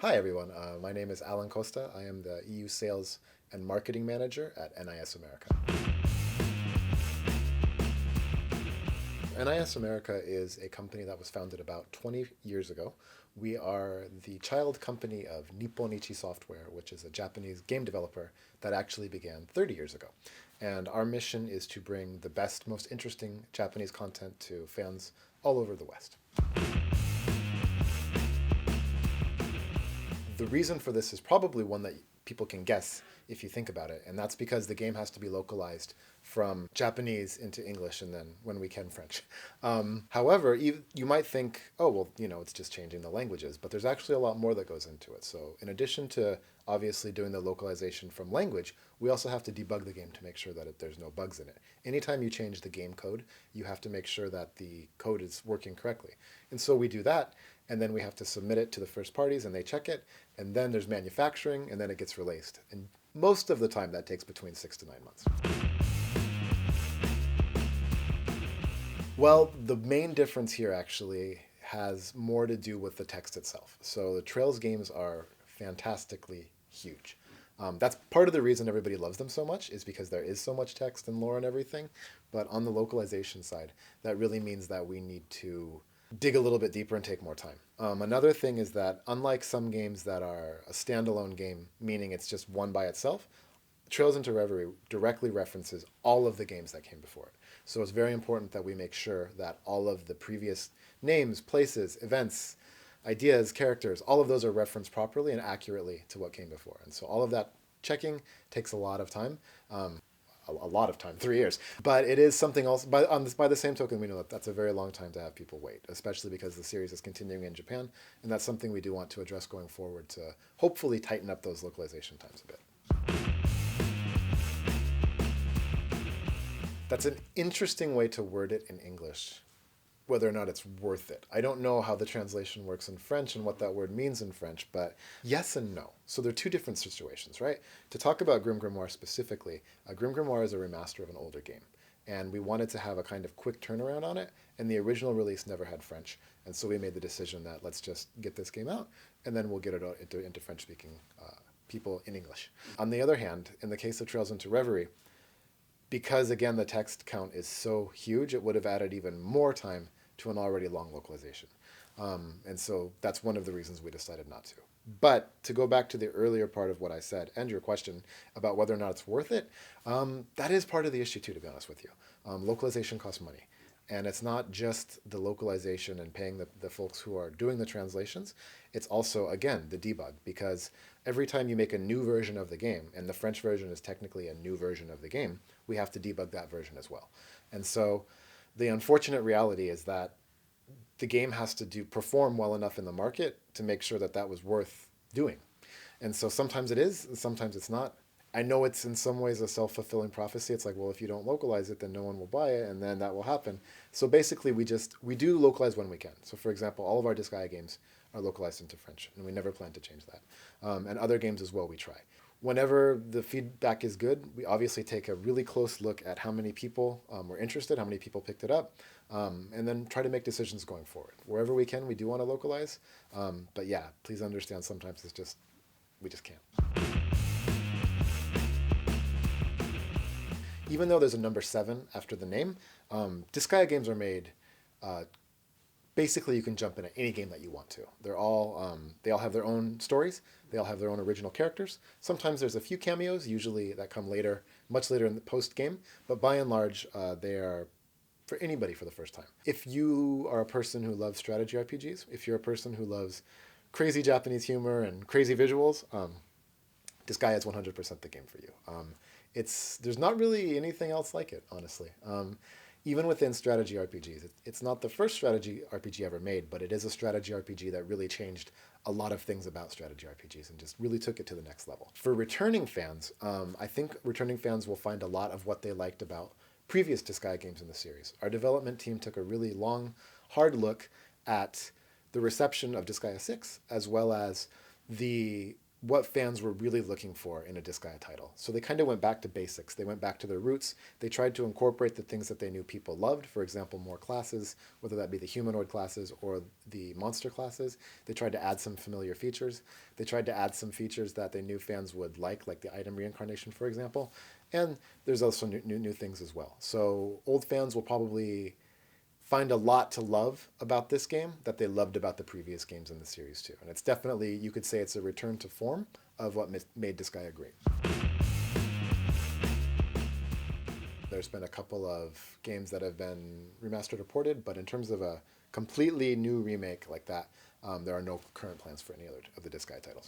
Hi, everyone. My name is Alan Costa. I am the EU Sales and Marketing Manager at NIS America. NIS America is a company that was founded about 20 years ago. We are the child company of Nipponichi Software, which is a Japanese game developer that actually began 30 years ago. And our mission is to bring the best, most interesting Japanese content to fans all over the West. The reason for this is probably one that people can guess if you think about it, and that's because the game has to be localized from Japanese into English and then, when we can, French. However, you might think, oh, well, it's just changing the languages, but there's actually a lot more that goes into it. So, in addition to obviously doing the localization from language, we also have to debug the game to make sure that there's no bugs in it. Anytime you change the game code, you have to make sure that the code is working correctly. And so we do that, and then we have to submit it to the first parties, and they check it, and then there's manufacturing, and then it gets released. And most of the time, that takes between 6 to 9 months. Well, the main difference here actually has more to do with the text itself. So the Trails games are fantastically huge. That's part of the reason everybody loves them so much, is because there is so much text and lore and everything. But on the localization side, that really means that we need to dig a little bit deeper and take more time. Another thing is that unlike some games that are a standalone game, meaning it's just one by itself, Trails into Reverie directly references all of the games that came before it. So it's very important that we make sure that all of the previous names, places, events, ideas, characters, all of those are referenced properly and accurately to what came before. And so all of that checking takes a lot of time. A lot of time, 3 years. But it is something else. By the same token, we know that that's a very long time to have people wait, especially because the series is continuing in Japan. And that's something we do want to address going forward to hopefully tighten up those localization times a bit. That's an interesting way to word it in English, whether or not it's worth it. I don't know how the translation works in French and what that word means in French, but yes and no. So they're two different situations, right? To talk about Grim Grimoire specifically, Grim Grimoire is a remaster of an older game. And we wanted to have a kind of quick turnaround on it, and the original release never had French. And so we made the decision that let's just get this game out, and then we'll get it out into French-speaking people in English. On the other hand, in the case of Trails into Reverie, because again the text count is so huge, it would have added even more time to an already long localization. And so that's one of the reasons we decided not to. But to go back to the earlier part of what I said and your question about whether or not it's worth it, that is part of the issue too, to be honest with you. Localization costs money. And it's not just the localization and paying the folks who are doing the translations. It's also, again, the debug, because every time you make a new version of the game, and the French version is technically a new version of the game, we have to debug that version as well. And so the unfortunate reality is that the game has to perform well enough in the market to make sure that that was worth doing. And so sometimes it is, and sometimes it's not. I know it's in some ways a self-fulfilling prophecy. It's like, well, if you don't localize it, then no one will buy it, and then that will happen. So basically, we do localize when we can. So for example, all of our Disgaea games are localized into French, and we never plan to change that. And other games as well, we try. Whenever the feedback is good, we obviously take a really close look at how many people were interested, how many people picked it up, and then try to make decisions going forward. Wherever we can, we do want to localize. But yeah, please understand sometimes we just can't. Even though there's a number 7 after the name, Disgaea games are made. Basically, you can jump into any game that you want to. They all have their own stories. They all have their own original characters. Sometimes there's a few cameos, usually that come later, much later in the post game. But by and large, they are for anybody for the first time. If you are a person who loves strategy RPGs, if you're a person who loves crazy Japanese humor and crazy visuals, Disgaea is 100% the game for you. There's not really anything else like it, honestly. Even within strategy RPGs, it's not the first strategy RPG ever made, but it is a strategy RPG that really changed a lot of things about strategy RPGs and just really took it to the next level. For returning fans, I think returning fans will find a lot of what they liked about previous Disgaea games in the series. Our development team took a really long, hard look at the reception of Disgaea 6, as well as the what fans were really looking for in a Disgaea title. So they kind of went back to basics. They went back to their roots. They tried to incorporate the things that they knew people loved. For example, more classes, whether that be the humanoid classes or the monster classes. They tried to add some familiar features. They tried to add some features that they knew fans would like the item reincarnation, for example. And there's also new things as well. So old fans will probably find a lot to love about this game that they loved about the previous games in the series too. And it's definitely, you could say it's a return to form of what made Disgaea great. There's been a couple of games that have been remastered or ported, but in terms of a completely new remake like that, there are no current plans for any other of the Disgaea titles.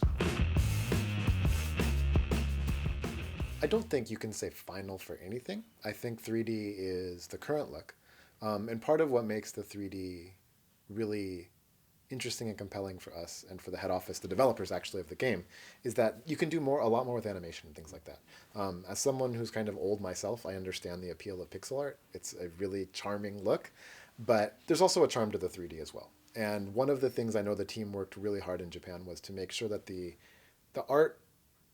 I don't think you can say final for anything. I think 3D is the current look. And part of what makes the 3D really interesting and compelling for us and for the head office, the developers actually of the game, is that you can do a lot more with animation and things like that. As someone who's kind of old myself, I understand the appeal of pixel art. It's a really charming look, but there's also a charm to the 3D as well. And one of the things I know the team worked really hard in Japan was to make sure that the art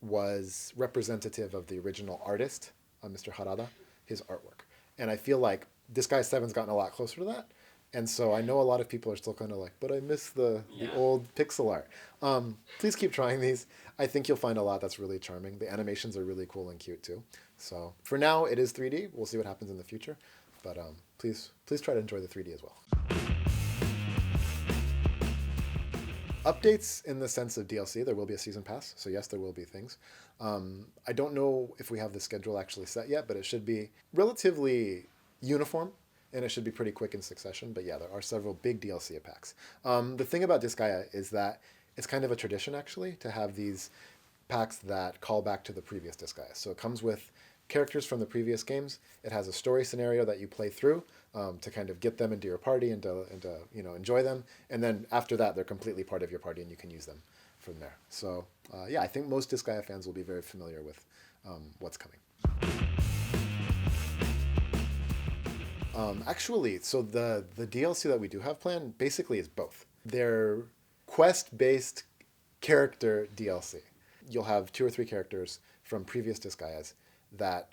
was representative of the original artist, Mr. Harada, his artwork. And I feel like Disgaea 7's gotten a lot closer to that. And so I know a lot of people are still kind of like, but I miss the old pixel art. Please keep trying these. I think you'll find a lot that's really charming. The animations are really cool and cute too. So for now, it is 3D. We'll see what happens in the future. But please try to enjoy the 3D as well. Updates in the sense of DLC, there will be a season pass, so yes, there will be things. I don't know if we have the schedule actually set yet, but it should be relatively uniform, and it should be pretty quick in succession. But yeah, there are several big DLC packs. The thing about Disgaea is that it's kind of a tradition, actually, to have these packs that call back to the previous Disgaea. So it comes with characters from the previous games. It has a story scenario that you play through to kind of get them into your party and to enjoy them. And then after that, they're completely part of your party and you can use them from there. So yeah, I think most Disgaea fans will be very familiar with what's coming. Actually, so the DLC that we do have planned basically is both. They're quest-based character DLC. You'll have 2 or 3 characters from previous Disgaeas that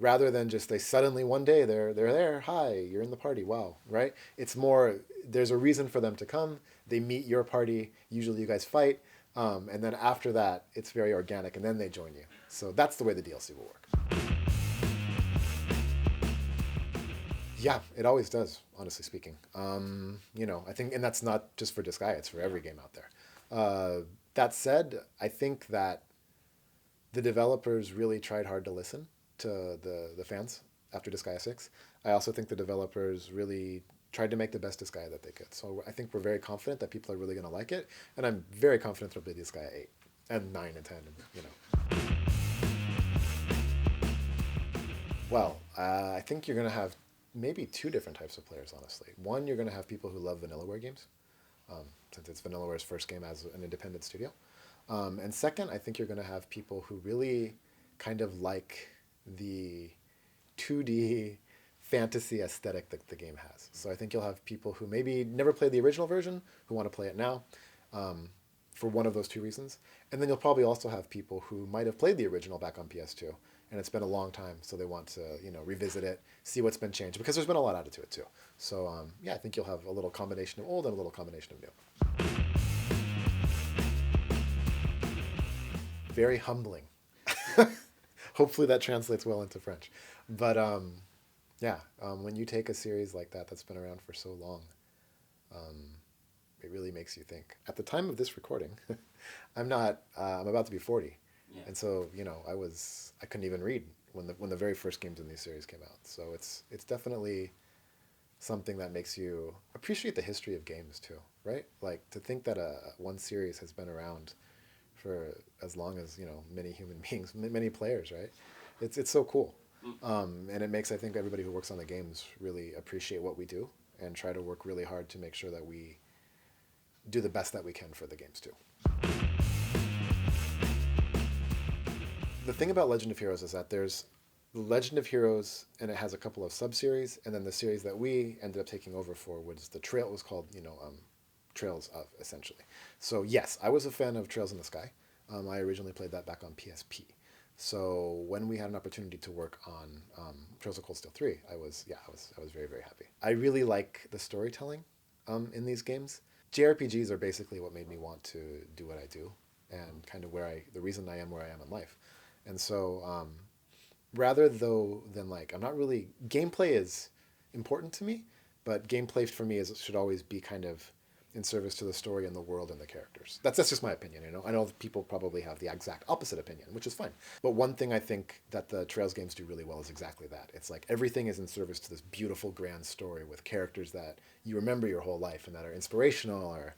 rather than just they suddenly one day they're there, hi, you're in the party, wow, right? It's more, there's a reason for them to come. They meet your party, usually you guys fight, and then after that, it's very organic, and then they join you. So that's the way the DLC will work. Yeah, it always does, honestly speaking. I think, and that's not just for Disgaea, it's for every game out there. That said, I think that the developers really tried hard to listen to the fans after Disgaea 6. I also think the developers really tried to make the best Disgaea that they could. So I think we're very confident that people are really going to like it, and I'm very confident there'll be Disgaea 8 and 9 and 10, Well, I think you're going to have maybe 2 different types of players, honestly. One, you're going to have people who love Vanillaware games, since it's Vanillaware's first game as an independent studio. And second, I think you're going to have people who really kind of like the 2D fantasy aesthetic that the game has. So I think you'll have people who maybe never played the original version who want to play it now for one of those 2 reasons. And then you'll probably also have people who might have played the original back on PS2 and it's been a long time, so they want to revisit it, see what's been changed, because there's been a lot added to it too. So yeah, I think you'll have a little combination of old and a little combination of new. Very humbling. Hopefully that translates well into French. But when you take a series like that that's been around for so long, it really makes you think. At the time of this recording, I'm about to be 40. Yeah. And so, I couldn't even read when the very first games in these series came out. So it's definitely something that makes you appreciate the history of games too, right? Like to think that one series has been around for as long as many human beings, many players, right? It's so cool, and it makes, I think, everybody who works on the games really appreciate what we do and try to work really hard to make sure that we do the best that we can for the games too. The thing about Legend of Heroes is that there's Legend of Heroes, and it has a couple of sub-series, and then the series that we ended up taking over for was the Trails of, essentially. So yes, I was a fan of Trails in the Sky. I originally played that back on PSP. So when we had an opportunity to work on Trails of Cold Steel 3, I was very, very happy. I really like the storytelling in these games. JRPGs are basically what made me want to do what I do, and kind of the reason I am where I am in life. And so rather though than like, I'm not really, gameplay is important to me, but gameplay for me should always be kind of in service to the story and the world and the characters. That's just my opinion, you know. I know people probably have the exact opposite opinion, which is fine. But one thing I think that the Trails games do really well is exactly that. It's like everything is in service to this beautiful grand story with characters that you remember your whole life and that are inspirational or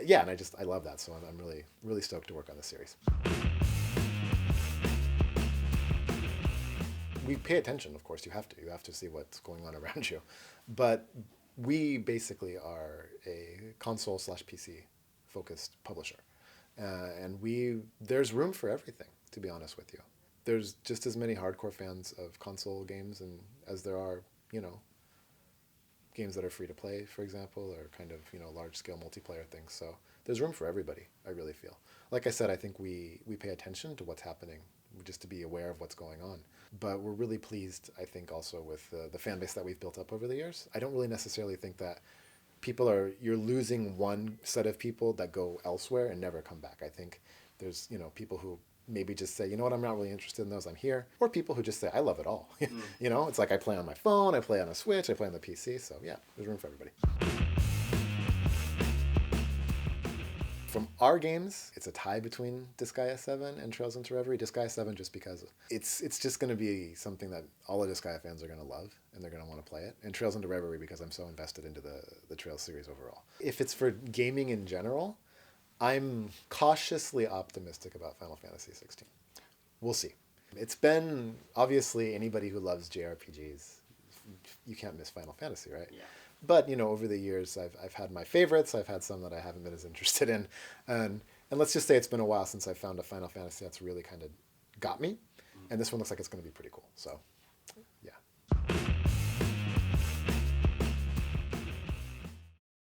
yeah, and I love that. So I'm really, really stoked to work on this series. We pay attention, of course. You have to see what's going on around you, but we basically are a console slash PC focused publisher, and there's room for everything. To be honest with you, there's just as many hardcore fans of console games and as there are, you know, games that are free to play, for example, or kind of, you know, large scale multiplayer things. So there's room for everybody. I really feel. Like I said, I think we pay attention to what's happening just to be aware of what's going on. But we're really pleased, I think, also with the fan base that we've built up over the years. I don't really necessarily think that you're losing one set of people that go elsewhere and never come back. I think there's, you know, people who maybe just say, you know what, I'm not really interested in those, I'm here. Or people who just say, I love it all. You know, it's like I play on my phone, I play on a Switch, I play on the PC. So yeah, there's room for everybody. From our games, it's a tie between Disgaea 7 and Trails into Reverie. Disgaea 7 just because it's just going to be something that all the Disgaea fans are going to love and they're going to want to play it. And Trails into Reverie because I'm so invested into the Trails series overall. If it's for gaming in general, I'm cautiously optimistic about Final Fantasy 16. We'll see. It's been, obviously, anybody who loves JRPGs, you can't miss Final Fantasy, right? Yeah. But, you know, over the years, I've had my favorites. I've had some that I haven't been as interested in. And let's just say it's been a while since I found a Final Fantasy that's really kind of got me. And this one looks like it's going to be pretty cool. So, yeah.